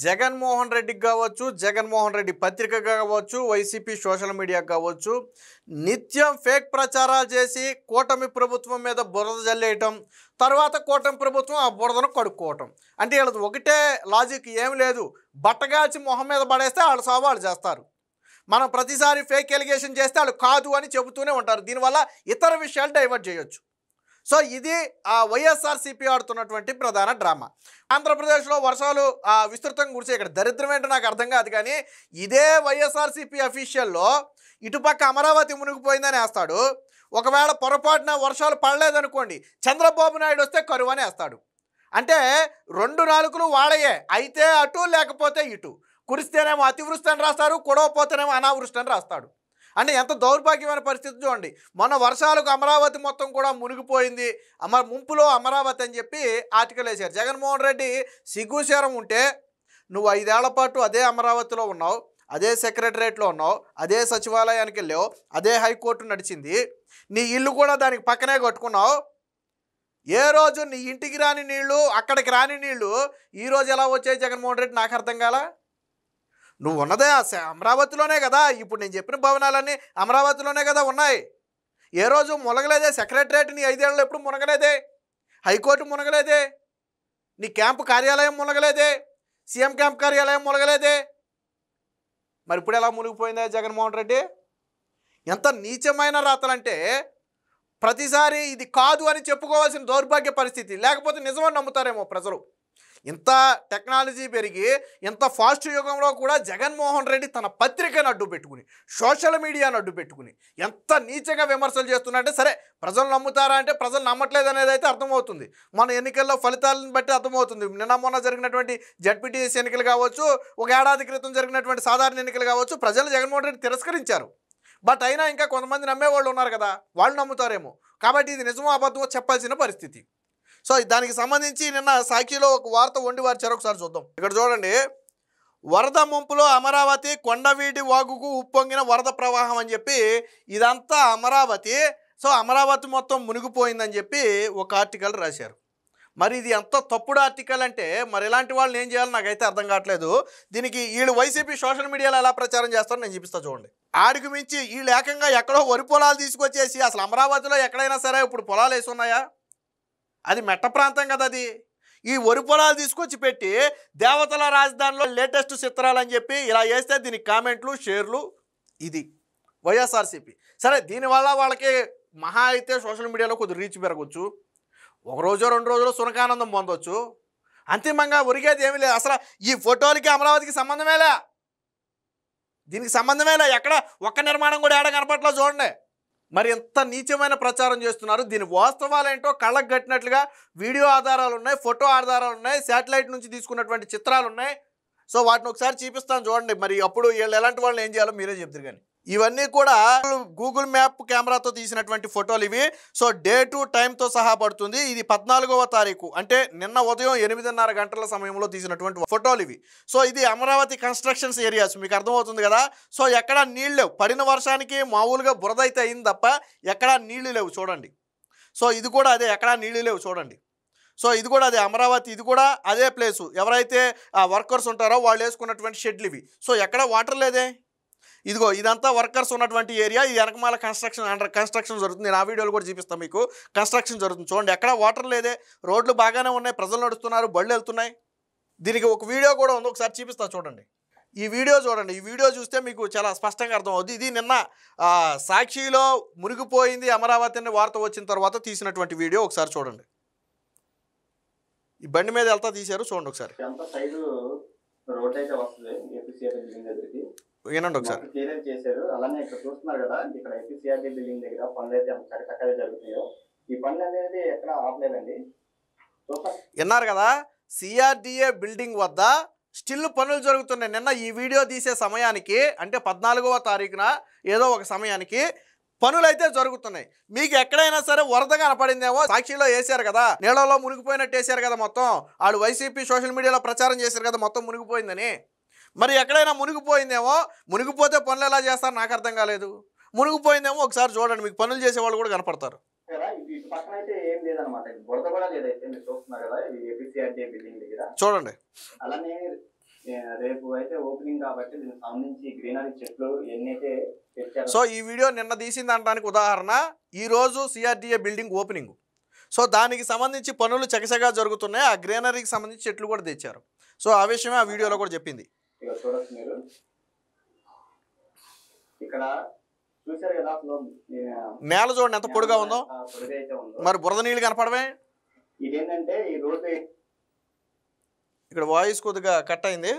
జగన్మోహన్ రెడ్డికి కావచ్చు, జగన్మోహన్ రెడ్డి పత్రిక కావచ్చు, వైసీపీ సోషల్ మీడియా కావచ్చు, నిత్యం ఫేక్ ప్రచారాలు చేసి కూటమి ప్రభుత్వం మీద బురద జల్లేయటం, తర్వాత కూటమి ప్రభుత్వం ఆ బురదను కడుక్కోవటం. అంటే వీళ్ళది ఒకటే లాజిక్, ఏమి లేదు. బట్టగాల్చి మొహం మీద పడేస్తే వాళ్ళు సవాళ్ళు చేస్తారు. మనం ప్రతిసారి ఫేక్ ఎలిగేషన్ చేస్తే వాళ్ళు కాదు అని చెబుతూనే ఉంటారు. దీనివల్ల ఇతర విషయాలు డైవర్ట్ చేయొచ్చు. సో ఇది వైఎస్ఆర్సీపీ ఆడుతున్నటువంటి ప్రధాన డ్రామా. ఆంధ్రప్రదేశ్లో వర్షాలు విస్తృతంగా కురిసే, ఇక్కడ దరిద్రం ఏంటో నాకు అర్థం కాదు. కానీ ఇదే వైఎస్ఆర్సీపీ అఫీషియల్లో ఇటుపక్క అమరావతి మునిగిపోయిందని వేస్తాడు. ఒకవేళ పొరపాటున వర్షాలు పడలేదనుకోండి, చంద్రబాబు నాయుడు వస్తే కరువు అని వేస్తాడు. అంటే రెండు నాలుగులు వాడయే, అయితే అటు లేకపోతే ఇటు. కురిస్తేనేమో అతివృష్టి అని రాస్తారు, కుడవపోతేనేమో అనావృష్టి అని రాస్తాడు. అంటే ఎంత దౌర్భాగ్యమైన పరిస్థితి చూడండి. మొన్న వర్షాలకు అమరావతి మొత్తం కూడా మునిగిపోయింది, ముంపులో అమరావతి అని చెప్పి ఆర్టికల్ వేశారు. జగన్మోహన్ రెడ్డి సిగ్గుశరం ఉంటే నువ్వు 5 ఏళ్ల పాటు అదే అమరావతిలో ఉన్నావు, అదే సెక్రటరేట్లో ఉన్నావు, అదే సచివాలయానికి వెళ్ళావు, అదే హైకోర్టు నడిచింది, నీ ఇల్లు కూడా దానికి పక్కనే కట్టుకున్నావు. ఏ రోజు నీ ఇంటికి రాని నీళ్లు, అక్కడికి రాని నీళ్లు ఈరోజు ఎలా వచ్చాయి జగన్మోహన్ రెడ్డి? నాకు అర్థం కాలా. నువ్వు ఉన్నదే అమరావతిలోనే కదా, ఇప్పుడు నేను చెప్పిన భవనాలన్నీ అమరావతిలోనే కదా ఉన్నాయి. ఏ రోజు మునగలేదే. సెక్రటరేట్ నీ 5 ఏళ్ళలో ఎప్పుడు మునగలేదే, హైకోర్టు మునగలేదే, నీ క్యాంపు కార్యాలయం మునగలేదే, సీఎం క్యాంప్ కార్యాలయం మునగలేదే. మరి ఇప్పుడు ఎలా మునిగిపోయిందా జగన్మోహన్ రెడ్డి? ఎంత నీచమైన రాతలంటే ప్రతిసారి ఇది కాదు అని చెప్పుకోవాల్సిన దౌర్భాగ్య పరిస్థితి. లేకపోతే నిజమని నమ్ముతారేమో ప్రజలు. ఇంత టెక్నాలజీ పెరిగి ఇంత ఫాస్ట్ యుగంలో కూడా జగన్మోహన్ రెడ్డి తన పత్రికను అడ్డు పెట్టుకుని, సోషల్ మీడియాను అడ్డు పెట్టుకుని ఎంత నీచంగా విమర్శలు చేస్తున్నారంటే, సరే ప్రజలు నమ్ముతారా అంటే ప్రజలు నమ్మట్లేదు అనేది అయితే అర్థమవుతుంది. మన ఎన్నికల్లో ఫలితాలను బట్టి అర్థమవుతుంది. నిన్న మొన్న జరిగినటువంటి జడ్పీటీసీ ఎన్నికలు కావచ్చు, ఒక ఏడాది క్రితం జరిగినటువంటి సాధారణ ఎన్నికలు కావచ్చు, ప్రజలు జగన్మోహన్ రెడ్డి తిరస్కరించారు. బట్ అయినా ఇంకా కొంతమంది నమ్మేవాళ్ళు ఉన్నారు కదా, వాళ్ళు నమ్ముతారేమో. కాబట్టి ఇది నిజమో అబద్ధమో చెప్పాల్సిన పరిస్థితి. సో దానికి సంబంధించి నిన్న సాక్షిలో ఒక వార్త వండి వార్చారు, ఒకసారి చూద్దాం. ఇక్కడ చూడండి, వరద ముంపులో అమరావతి, కొండవీటి వాగుకు ఉప్పొంగిన వరద ప్రవాహం అని చెప్పి ఇదంతా అమరావతి. సో అమరావతి మొత్తం మునిగిపోయిందని చెప్పి ఒక ఆర్టికల్ రాశారు. మరి ఇది ఎంత తప్పుడు ఆర్టికల్ అంటే మరి ఇలాంటి వాళ్ళని ఏం చేయాలో నాకైతే అర్థం కావట్లేదు. దీనికి వీళ్ళు వైసీపీ సోషల్ మీడియాలో ఎలా ప్రచారం చేస్తారో నేను చూపిస్తా చూడండి. ఆడికి మించి వీళ్ళు ఏకంగా ఎక్కడో వరి పొలాలు తీసుకొచ్చేసి, అసలు అమరావతిలో ఎక్కడైనా సరే ఇప్పుడు పొలాలు వేసి ఉన్నాయా? అది మెట్ట ప్రాంతం కదా అది. ఈ వరి పొలాలు తీసుకొచ్చి పెట్టి దేవతల రాజధానిలో లేటెస్ట్ చిత్రాలు అని చెప్పి ఇలా వేస్తే దీనికి కామెంట్లు, షేర్లు. ఇది వైఎస్ఆర్సీపీ. సరే, దీనివల్ల వాళ్ళకి మహా అయితే సోషల్ మీడియాలో కొద్ది రీచ్ పెరగవచ్చు, ఒక రోజు 2 రోజులు సునకానందం పొందవచ్చు. అంతిమంగా ఒరిగేది ఏమీ లేదు. అసలు ఈ ఫోటోలకి అమరావతికి సంబంధమేలే, దీనికి సంబంధమేలే. ఎక్కడ ఒక్క నిర్మాణం కూడా ఏడ కనపట్లా చూడండి. మరి ఎంత నీచమైన ప్రచారం చేస్తున్నారు. దీని వాస్తవాలేంటో కళ్ళకు కట్టినట్లుగా వీడియో ఆధారాలు ఉన్నాయి, ఫోటో ఆధారాలు ఉన్నాయి, శాటిలైట్ నుంచి తీసుకున్నటువంటి చిత్రాలు ఉన్నాయి. సో వాటిని ఒకసారి చూపిస్తాను చూడండి. మరి అప్పుడు వీళ్ళు ఎలాంటి వాళ్ళని ఏం చేయాలో మీరే చెప్తారు. కానీ ఇవన్నీ కూడా గూగుల్ మ్యాప్ కెమెరాతో తీసినటువంటి ఫోటోలు ఇవి. సో డే టు టైంతో సహా పడుతుంది. ఇది 14వ తారీఖు, అంటే నిన్న ఉదయం 8:30 గంటల సమయంలో తీసినటువంటి ఫోటోలు ఇవి. సో ఇది అమరావతి కన్స్ట్రక్షన్స్ ఏరియాస్, మీకు అర్థమవుతుంది కదా. సో ఎక్కడా నీళ్ళు లేవు. పడిన వర్షానికి మామూలుగా బురద అయితే అయింది తప్ప ఎక్కడా నీళ్లు లేవు చూడండి. సో ఇది కూడా అదే, ఎక్కడా నీళ్లు లేవు చూడండి. సో ఇది కూడా అదే అమరావతి, ఇది కూడా అదే ప్లేసు. ఎవరైతే ఆ వర్కర్స్ ఉంటారో వాళ్ళు వేసుకున్నటువంటి షెడ్లు ఇవి. సో ఎక్కడ వాటర్ లేదే. ఇదిగో ఇదంతా వర్కర్స్ ఉన్నటువంటి ఏరియా. ఈ వెనకమాల అండర్ కన్స్ట్రక్షన్ జరుగుతుంది. నేను ఆ వీడియోలు కూడా చూపిస్తాను మీకు. కన్స్ట్రక్షన్ జరుగుతుంది చూడండి. ఎక్కడ వాటర్ లేదే, రోడ్లు బాగానే ఉన్నాయి, ప్రజలు నడుస్తున్నారు, బళ్ళు వెళ్తున్నాయి. దీనికి ఒక వీడియో కూడా ఉంది, ఒకసారి చూపిస్తా చూడండి. ఈ వీడియో చూడండి. ఈ వీడియో చూస్తే మీకు చాలా స్పష్టంగా అర్థమవుతుంది. ఇది నిన్న సాక్షిలో మునిగిపోయింది అమరావతి అనే వార్త వచ్చిన తర్వాత తీసినటువంటి వీడియో. ఒకసారి చూడండి. ఈ బండి మీద వెళ్తా తీశారు, చూడండి ఒకసారి. వినండి ఒకసారి. క్లియర్ చేశారు. అలానే ఇక్కడ చూస్తున్నారు కదా, ఇక్కడ ఏపీసీఆర్డీ బిల్డింగ్ దగ్గర పనులు అయితే చక్కగా జరుగుతున్నాయో, ఈ పనులు అనేది ఎక్కడ ఆపలేదండి. విన్నారు కదా, సిఆర్డీఏ బిల్డింగ్ వద్ద స్టిల్ పనులు జరుగుతున్నాయి. నిన్న ఈ వీడియో తీసే సమయానికి, అంటే 14వ తారీఖున ఏదో ఒక సమయానికి పనులు అయితే జరుగుతున్నాయి. మీకు ఎక్కడైనా సరే వరద కనపడిందేమో, సాక్షిలో వేసారు కదా, నీళ్ళలో మునిగిపోయినట్టు వేసారు కదా మొత్తం. వాళ్ళు వైసీపీ సోషల్ మీడియాలో ప్రచారం చేశారు కదా మొత్తం మునిగిపోయిందని. మరి ఎక్కడైనా మునిగిపోయిందేమో, మునిగిపోతే పనులు ఎలా చేస్తారు నాకు అర్థం కాలేదు. మునిగిపోయిందేమో ఒకసారి చూడండి, మీకు పనులు చేసే వాళ్ళు కూడా కనపడతారు. చూడండి. అలానే రేపు అయితే ఓపెనింగ్ కాబట్టి దీనికి సంబంధించి గ్రీనరీ చెట్లు ఎన్నైతే తెచ్చారో. సో ఈ వీడియో నిన్న తీసింది అనడానికి ఉదాహరణ, ఈరోజు సిఆర్డిఏ బిల్డింగ్ ఓపెనింగ్. సో దానికి సంబంధించి పనులు చకచకా జరుగుతున్నాయి. ఆ గ్రీనరీకి సంబంధించి చెట్లు కూడా తెచ్చారు. సో ఆ విషయమే ఆ వీడియోలో కూడా చెప్పింది. ఇక చూడొచ్చు మీరు ఇక్కడ చూసారు కదా, అసలు నేల చూడండి ఎంత పొడిగా ఉందో. పొడిగా అయితే ఉందో. మరి బురద నీళ్ళు కనపడమే. ఇదేంటంటే ఈ రోడ్డు ఇక్కడ వాయిస్ కొద్దిగా కట్ అయింది.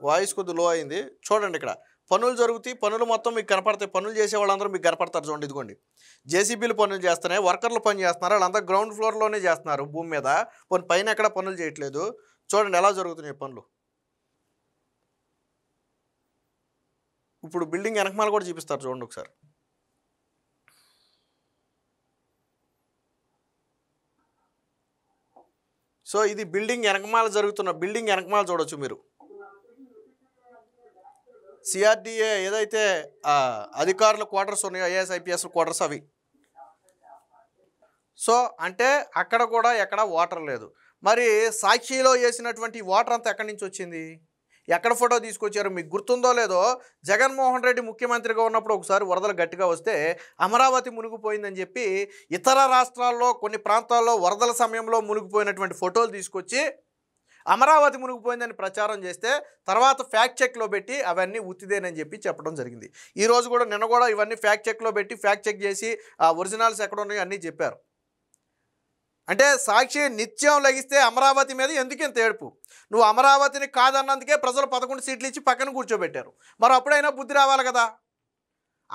వాయిస్ కొద్దిగా లో అయింది. చూడండి ఇక్కడ పనులు జరుగుతాయి. పనులు మొత్తం మీకు కనపడతాయి. పనులు చేసే వాళ్ళందరూ మీకు కనపడతారు. చూడండి ఇదిగోండి, జేసీబీలు పనులు చేస్తున్నాయి, వర్కర్లు పని చేస్తున్నారు. వాళ్ళందరూ గ్రౌండ్ ఫ్లోర్లోనే చేస్తున్నారు భూమి మీద. పైన ఎక్కడ పనులు చేయట్లేదు. చూడండి ఎలా జరుగుతున్నాయి పనులు. ఇప్పుడు బిల్డింగ్ వెనకమాల కూడా చూపిస్తారు చూడండి ఒకసారి. సో ఇది బిల్డింగ్ వెనకమాల జరుగుతున్న బిల్డింగ్ వెనకమాల చూడొచ్చు మీరు. సిఆర్డిఏ ఏదైతే అధికారుల క్వార్టర్స్ ఉన్నాయో, ఐఏఎస్ ఐపీఎస్ క్వార్టర్స్ అవి. సో అంటే అక్కడ కూడా ఎక్కడ వాటర్ లేదు. మరి సాక్షిలో వేసినటువంటి వాటర్ అంతా ఎక్కడి నుంచి వచ్చింది, ఎక్కడ ఫోటో తీసుకొచ్చారు మీకు గుర్తుందో లేదో. జగన్మోహన్ రెడ్డి ముఖ్యమంత్రిగా ఉన్నప్పుడు ఒకసారి వరదలు గట్టిగా వస్తే అమరావతి మునిగిపోయిందని చెప్పి ఇతర రాష్ట్రాల్లో కొన్ని ప్రాంతాల్లో వరదల సమయంలో మునిగిపోయినటువంటి ఫోటోలు తీసుకొచ్చి అమరావతి మునిగిపోయిందని ప్రచారం చేస్తే తర్వాత ఫ్యాక్ట్ చెక్లో పెట్టి అవన్నీ ఉత్తిదేనని చెప్పి చెప్పడం జరిగింది. ఈరోజు కూడా నిన్న కూడా ఇవన్నీ ఫ్యాక్ట్ చెక్లో పెట్టి ఫ్యాక్ట్ చెక్ చేసి ఆ ఒరిజినల్స్ ఎక్కడ ఉన్నాయో అన్నీ చెప్పారు. అంటే సాక్షి నిత్యం లగిస్తే అమరావతి మీద ఎందుకింత ఏడుపు? నువ్వు అమరావతిని కాదన్నందుకే ప్రజలు 11 సీట్లు ఇచ్చి పక్కన కూర్చోబెట్టారు. మరి అప్పుడైనా బుద్ధి రావాలి కదా.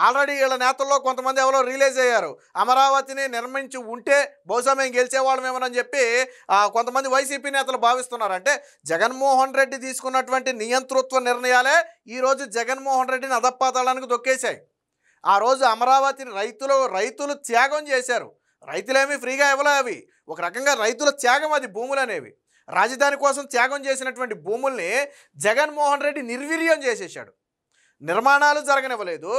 ఆల్రెడీ వీళ్ళ నేతల్లో కొంతమంది ఎవరో రిలీజ్ అయ్యారు. అమరావతిని నిర్మించి ఉంటే బహుశా మేము గెలిచేవాళ్ళమేమోనని చెప్పి కొంతమంది వైసీపీ నేతలు భావిస్తున్నారు. అంటే జగన్మోహన్ రెడ్డి తీసుకున్నటువంటి నియంతృత్వ నిర్ణయాలే ఈరోజు జగన్మోహన్ రెడ్డిని అధపాతాళానికి దొక్కేశాయి. ఆ రోజు అమరావతిని రైతులు త్యాగం చేశారు. రైతులేమీ ఫ్రీగా ఇవ్వలే. అవి ఒక రకంగా రైతుల త్యాగం, అది భూములు అనేవి. రాజధాని కోసం త్యాగం చేసినటువంటి భూముల్ని జగన్మోహన్ రెడ్డి నిర్వీర్యం చేసేసాడు. నిర్మాణాలు జరగనివ్వలేదు,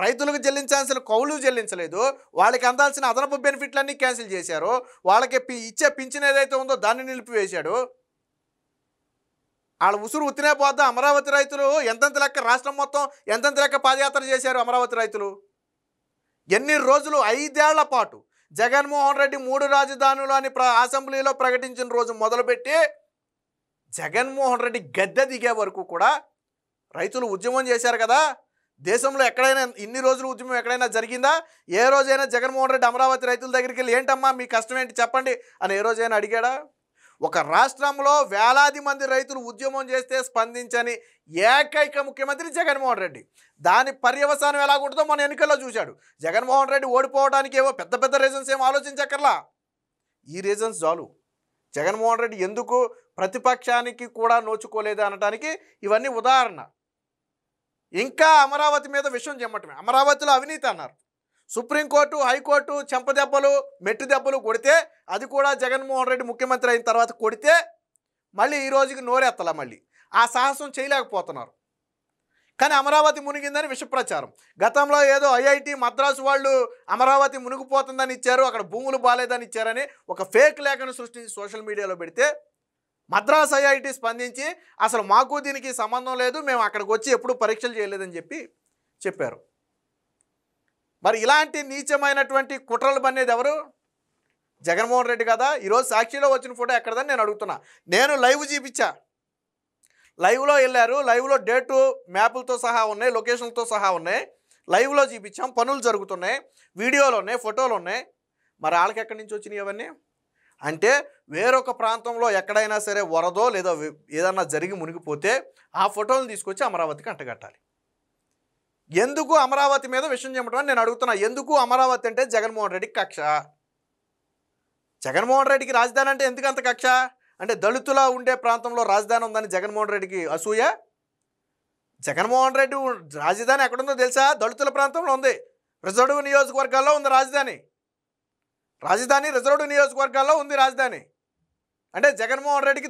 రైతులకు చెల్లించాల్సిన కౌలు చెల్లించలేదు, వాళ్ళకి అందాల్సిన అదనపు బెనిఫిట్లన్నీ క్యాన్సిల్ చేశారు, వాళ్ళకి ఇచ్చే పింఛన్ ఏదైతే ఉందో దాన్ని నిలిపివేశాడు. వాళ్ళ ఉసురు ఉత్తినే పోద్దా. అమరావతి రైతులు ఎంతెంత లెక్క రాష్ట్రం మొత్తం ఎంతెంత లెక్క పాదయాత్ర చేశారు అమరావతి రైతులు. ఎన్ని రోజులు 5 ఏళ్ల పాటు జగన్మోహన్ రెడ్డి 3 రాజధానులు అని అసెంబ్లీలో ప్రకటించిన రోజు మొదలుపెట్టి జగన్మోహన్ రెడ్డి గద్దె దిగే వరకు కూడా రైతులు ఉద్యమం చేశారు కదా. దేశంలో ఎక్కడైనా ఇన్ని రోజులు ఉద్యమం ఎక్కడైనా జరిగిందా? ఏ రోజైనా జగన్మోహన్ రెడ్డి అమరావతి రైతుల దగ్గరికి వెళ్ళి ఏంటమ్మా మీ కష్టం ఏంటి చెప్పండి అని ఏ రోజైనా అడిగాడా? ఒక రాష్ట్రంలో వేలాది మంది రైతులు ఉద్యమం చేస్తే స్పందించని ఏకైక ముఖ్యమంత్రి జగన్మోహన్ రెడ్డి. దాని పర్యవసానం ఎలాగుంటుందో మన ఎన్నికల్లో చూశాడు. జగన్మోహన్ రెడ్డి ఓడిపోవడానికి ఏవో పెద్ద పెద్ద రీజన్స్ ఏమో ఆలోచించక్కర్లా. ఈ రీజన్స్ చాలు. జగన్మోహన్ రెడ్డి ఎందుకు ప్రతిపక్షానికి కూడా నోచుకోలేదు అనడానికి ఇవన్నీ ఉదాహరణ. ఇంకా అమరావతి మీద విషయం చెమ్మటమే. అమరావతిలో అవినీతి అన్నారు. సుప్రీంకోర్టు, హైకోర్టు చెంపదెబ్బలు, మెట్టు దెబ్బలు కొడితే అది కూడా జగన్మోహన్ రెడ్డి ముఖ్యమంత్రి అయిన తర్వాత కొడితే మళ్ళీ ఈ రోజుకి నోరెత్తలా. మళ్ళీ ఆ సాహసం చేయలేకపోతున్నారు. కానీ అమరావతి మునిగిందని విష ప్రచారం. గతంలో ఏదో ఐఐటి మద్రాసు వాళ్ళు అమరావతి మునిగిపోతుందని ఇచ్చారు, అక్కడ భూములు బాలేదని ఇచ్చారని ఒక ఫేక్ లేఖను సృష్టించి సోషల్ మీడియాలో పెడితే మద్రాసు ఐఐటి స్పందించి అసలు మాకు దీనికి సంబంధం లేదు, మేము అక్కడికి వచ్చి ఎప్పుడూ పరీక్షలు చేయలేదని చెప్పారు. మరి ఇలాంటి నీచమైనటువంటి కుట్రలు పనేది ఎవరు? జగన్మోహన్ రెడ్డి కదా. ఈరోజు సాక్షిలో వచ్చిన ఫోటో ఎక్కడదని నేను అడుగుతున్నా. నేను లైవ్ చూపించా, లైవ్లో వెళ్ళారు, లైవ్లో డేటు మ్యాపులతో సహా ఉన్నాయి, లొకేషన్లతో సహా ఉన్నాయి, లైవ్లో చూపించాం. పనులు జరుగుతున్నాయి, వీడియోలు ఉన్నాయి, ఫోటోలు ఉన్నాయి. మరి వాళ్ళకి ఎక్కడి నుంచి వచ్చినాయి అవన్నీ? అంటే వేరొక ప్రాంతంలో ఎక్కడైనా సరే వరదో లేదో ఏదన్నా జరిగి మునిగిపోతే ఆ ఫోటోలను తీసుకొచ్చి అమరావతికి అంటగట్టాలి. ఎందుకు అమరావతి మీద విషయం చెప్పడం నేను అడుగుతున్నా. ఎందుకు అమరావతి అంటే జగన్మోహన్ రెడ్డికి కక్ష? జగన్మోహన్ రెడ్డికి రాజధాని అంటే ఎందుకంత కక్ష? అంటే దళితుల ఉండే ప్రాంతంలో రాజధాని ఉందని జగన్మోహన్ రెడ్డికి అసూయ? జగన్మోహన్ రెడ్డి రాజధాని ఎక్కడుందో తెలుసా? దళితుల ప్రాంతంలో ఉంది. రిజర్వ్ నియోజకవర్గాల్లో ఉంది రాజధాని. రిజర్వ్ నియోజకవర్గాల్లో ఉంది రాజధాని. అంటే జగన్మోహన్ రెడ్డికి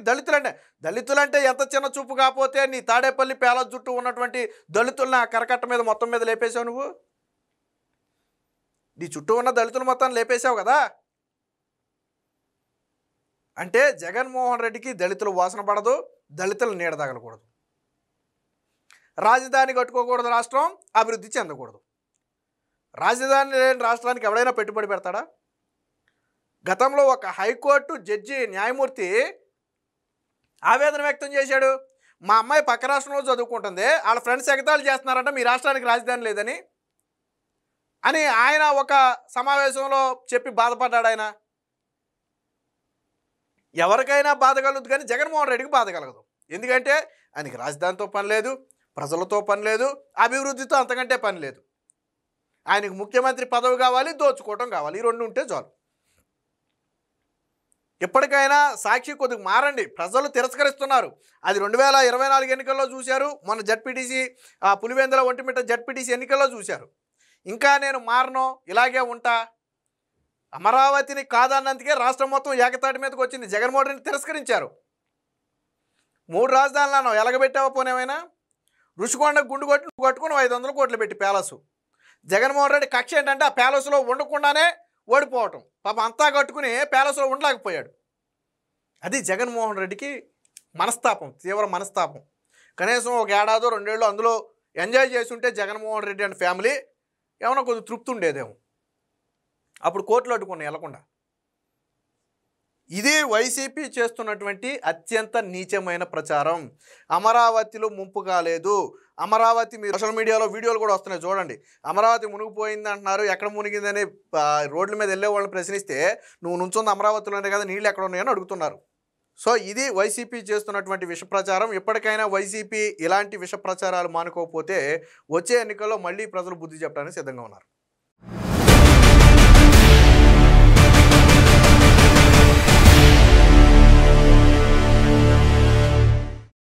దళితులంటే ఎంత చిన్న చూపు కాకపోతే నీ తాడేపల్లి పేల చుట్టూ ఉన్నటువంటి దళితులను ఆ కరకట్ట మీద మొత్తం మీద లేపేశావు. నువ్వు నీ చుట్టూ ఉన్న దళితులు మొత్తం లేపేశావు కదా. అంటే జగన్మోహన్ రెడ్డికి దళితుల వాసన పడదు, దళితుల నీడ తగలకూడదు, రాజధాని కట్టుకోకూడదు, రాష్ట్రం అభివృద్ధి చెందకూడదు. రాజధాని లేని రాష్ట్రానికి ఎవడైనా పెట్టుబడి పెడతాడా? గతంలో ఒక హైకోర్టు జడ్జి న్యాయమూర్తి ఆవేదన వ్యక్తం చేశాడు. మా అమ్మాయి పక్క రాష్ట్రంలో చదువుకుంటుంది, వాళ్ళ ఫ్రెండ్స్ ఎగతాళి చేస్తున్నారంట మీ రాష్ట్రానికి రాజధాని లేదని అని ఆయన ఒక సమావేశంలో చెప్పి బాధపడ్డాడు. ఆయన ఎవరికైనా బాధ కలుగుతుంది కానీ జగన్మోహన్ రెడ్డికి బాధ కలగదు. ఎందుకంటే ఆయనకి రాజధానితో పని లేదు, ప్రజలతో పని లేదు, అభివృద్ధితో అంతకంటే పని లేదు. ఆయనకు ముఖ్యమంత్రి పదవి కావాలి, దోచుకోవటం కావాలి, ఈ రెండు ఉంటే చాలు. ఎప్పటికైనా సాక్షి కొద్దిగా మారండి, ప్రజలు తిరస్కరిస్తున్నారు. అది 2024 ఎన్నికల్లో చూశారు, మొన్న జడ్పీటీసీ పులివెందుల ఒంటిమిట్ట జడ్పీటీసీ ఎన్నికల్లో చూశారు. ఇంకా నేను మారను, ఇలాగే ఉంటా, అమరావతిని కాదన్నందుకే రాష్ట్రం మొత్తం ఏకతాటి మీదకి వచ్చింది. జగన్మోహన్ రెడ్డిని తిరస్కరించారు. 3 రాజధానులను ఎలగబెట్టావా పోనేమైనా? రుషికొండ గుండు కట్టుకుని 500 కోట్లు పెట్టి ప్యాలెస్. జగన్మోహన్ రెడ్డి కక్ష ఏంటంటే ఆ ప్యాలెస్లో ఉండకుండానే ఓడిపోవటం. పాపం అంతా కట్టుకుని ప్యాలెస్లో ఉండలేకపోయాడు. అది జగన్మోహన్ రెడ్డికి మనస్తాపం, తీవ్ర మనస్తాపం. కనీసం ఒక ఏడాదో 2 ఏళ్ళు అందులో ఎంజాయ్ చేసి ఉంటే జగన్మోహన్ రెడ్డి అండ్ ఫ్యామిలీ ఏమైనా కొంచెం తృప్తి ఉండేదేమో. అప్పుడు కోర్టులో అడ్డుకుని వెళ్లకుండా. ఇది వైసీపీ చేస్తున్నటువంటి అత్యంత నీచమైన ప్రచారం. అమరావతిలో ముంపు కాలేదు. అమరావతి మీరు సోషల్ మీడియాలో వీడియోలు కూడా వస్తున్నాయి చూడండి. అమరావతి మునిగిపోయింది అంటున్నారు. ఎక్కడ మునిగిందని రోడ్ల మీద వెళ్ళే వాళ్ళని ప్రశ్నిస్తే నువ్వు నుంచుంది అమరావతిలోనే కదా, నీళ్ళు ఎక్కడ ఉన్నాయని అడుగుతున్నారు. సో ఇది వైసీపీ చేస్తున్నటువంటి విష ప్రచారం. ఎప్పటికైనా వైసీపీ ఇలాంటి విష ప్రచారాలు మానుకోకపోతే వచ్చే ఎన్నికల్లో మళ్ళీ ప్రజలు బుద్ధి చెప్పడానికి సిద్ధంగా ఉన్నారు.